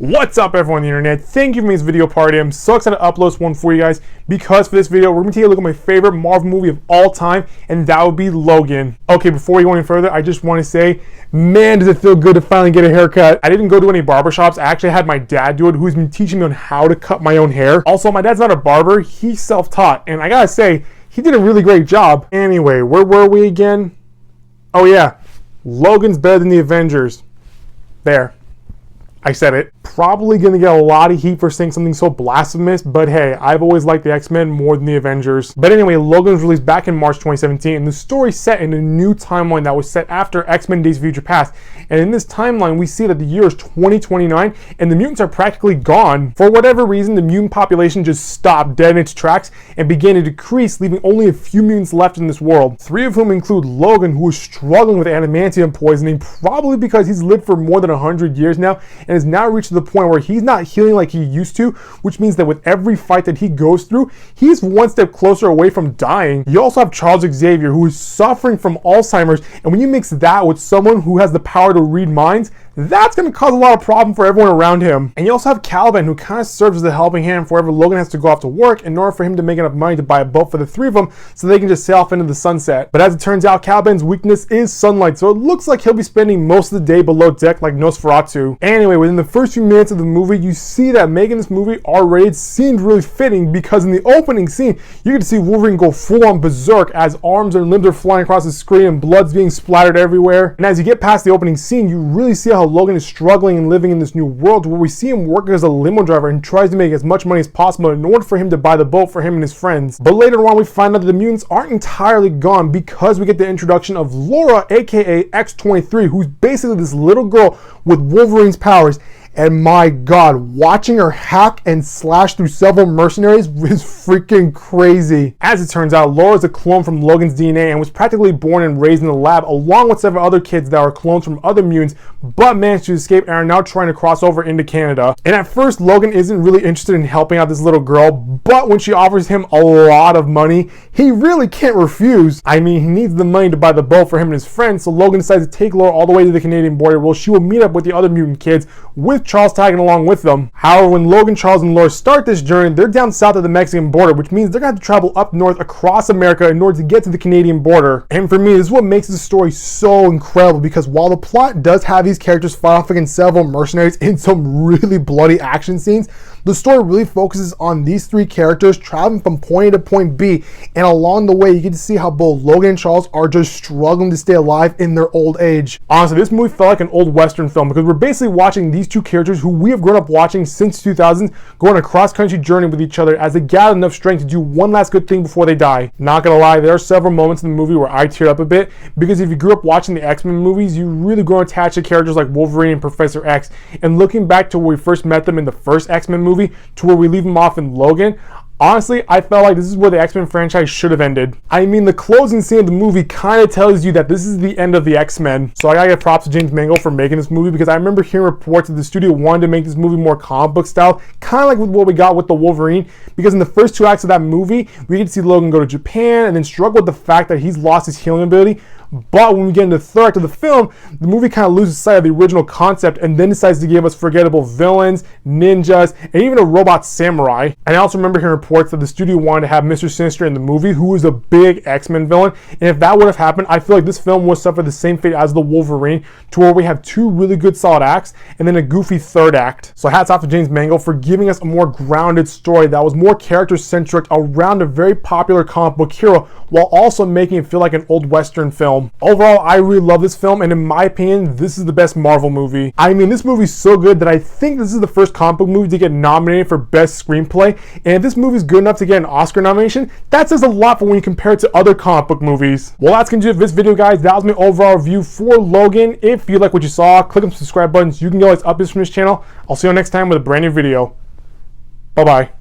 What's up everyone on the internet? Thank you for making this video party. I'm so excited to upload this one for you guys because for this video we're going to take a look at my favorite Marvel movie of all time, and that would be Logan. Okay, before we go any further, I just want to say, man, does it feel good to finally get a haircut. I didn't go to any barbershops. I actually had my dad do it, who's been teaching me on how to cut my own hair. Also, my dad's not a barber, he's self-taught, and I gotta say, he did a really great job. Anyway, where were we again? Oh yeah, Logan's better than the Avengers. There. I said it. Probably gonna get a lot of heat for saying something so blasphemous, but hey, I've always liked the X-Men more than the Avengers. But anyway, Logan was released back in March 2017, and the story set in a new timeline that was set after X-Men Days of Future Past. And in this timeline, we see that the year is 2029, and the mutants are practically gone. For whatever reason, the mutant population just stopped dead in its tracks and began to decrease, leaving only a few mutants left in this world. 3 of whom include Logan, who is struggling with adamantium poisoning, probably because he's lived for more than 100 years now, and has now reached the point where he's not healing like he used to, which means that with every fight that he goes through, he's one step closer away from dying. You also have Charles Xavier, who is suffering from Alzheimer's, and when you mix that with someone who has the power to read minds, that's going to cause a lot of problem for everyone around him. And you also have Caliban, who kind of serves as a helping hand for wherever Logan has to go off to work in order for him to make enough money to buy a boat for the 3 of them so they can just sail off into the sunset. But as it turns out, Caliban's weakness is sunlight, so it looks like he'll be spending most of the day below deck like Nosferatu. Anyway, within the first few minutes of the movie, you see that making this movie R-rated seemed really fitting, because in the opening scene, you get to see Wolverine go full-on berserk as arms and limbs are flying across the screen and blood's being splattered everywhere. And as you get past the opening scene, you really see how Logan is struggling and living in this new world, where we see him working as a limo driver and tries to make as much money as possible in order for him to buy the boat for him and his friends. But later on, we find out that the mutants aren't entirely gone, because we get the introduction of Laura, aka X-23, who's basically this little girl with Wolverine's powers. And my god, watching her hack and slash through several mercenaries is freaking crazy. As it turns out, Laura is a clone from Logan's DNA and was practically born and raised in the lab along with several other kids that are clones from other mutants, but managed to escape and are now trying to cross over into Canada. And at first, Logan isn't really interested in helping out this little girl, but when she offers him a lot of money, he really can't refuse. I mean, he needs the money to buy the boat for him and his friends, so Logan decides to take Laura all the way to the Canadian border, where she will meet up with the other mutant kids, with Charles tagging along with them. However, when Logan, Charles, and Laura start this journey, they're down south of the Mexican border, which means they're going to have to travel up north across America in order to get to the Canadian border. And for me, this is what makes this story so incredible, because while the plot does have these characters fight off against several mercenaries in some really bloody action scenes, the story really focuses on these 3 characters traveling from point A to point B, and along the way you get to see how both Logan and Charles are just struggling to stay alive in their old age. Honestly, this movie felt like an old Western film, because we're basically watching these 2 characters who we have grown up watching since 2000s go on a cross-country journey with each other as they gather enough strength to do one last good thing before they die. Not gonna lie, there are several moments in the movie where I teared up a bit, because if you grew up watching the X-Men movies, you really grow attached to characters like Wolverine and Professor X, and looking back to where we first met them in the first X-Men movie to where we leave them off in Logan, honestly, I felt like this is where the X-Men franchise should have ended. I mean, the closing scene of the movie kind of tells you that this is the end of the X-Men. So I gotta give props to James Mangold for making this movie, because I remember hearing reports that the studio wanted to make this movie more comic book style, kind of like with what we got with the Wolverine, because in the first 2 acts of that movie, we get to see Logan go to Japan and then struggle with the fact that he's lost his healing ability. But when we get into the 3rd act of the film, the movie kind of loses sight of the original concept and then decides to give us forgettable villains, ninjas, and even a robot samurai. And I also remember hearing reports that the studio wanted to have Mr. Sinister in the movie, who was a big X-Men villain. And if that would have happened, I feel like this film would suffer the same fate as the Wolverine, to where we have 2 really good solid acts and then a goofy 3rd act. So hats off to James Mangold for giving us a more grounded story that was more character-centric around a very popular comic book hero, while also making it feel like an old Western film. Overall, I really love this film, and in my opinion, this is the best Marvel movie. I mean, this movie is so good that I think this is the first comic book movie to get nominated for Best Screenplay, and if this movie is good enough to get an Oscar nomination, that says a lot for when you compare it to other comic book movies. Well, that's going to do it for this video, guys. That was my overall review for Logan. If you like what you saw, click on the subscribe button so you can get all these updates from this channel. I'll see you next time with a brand new video. Bye-bye.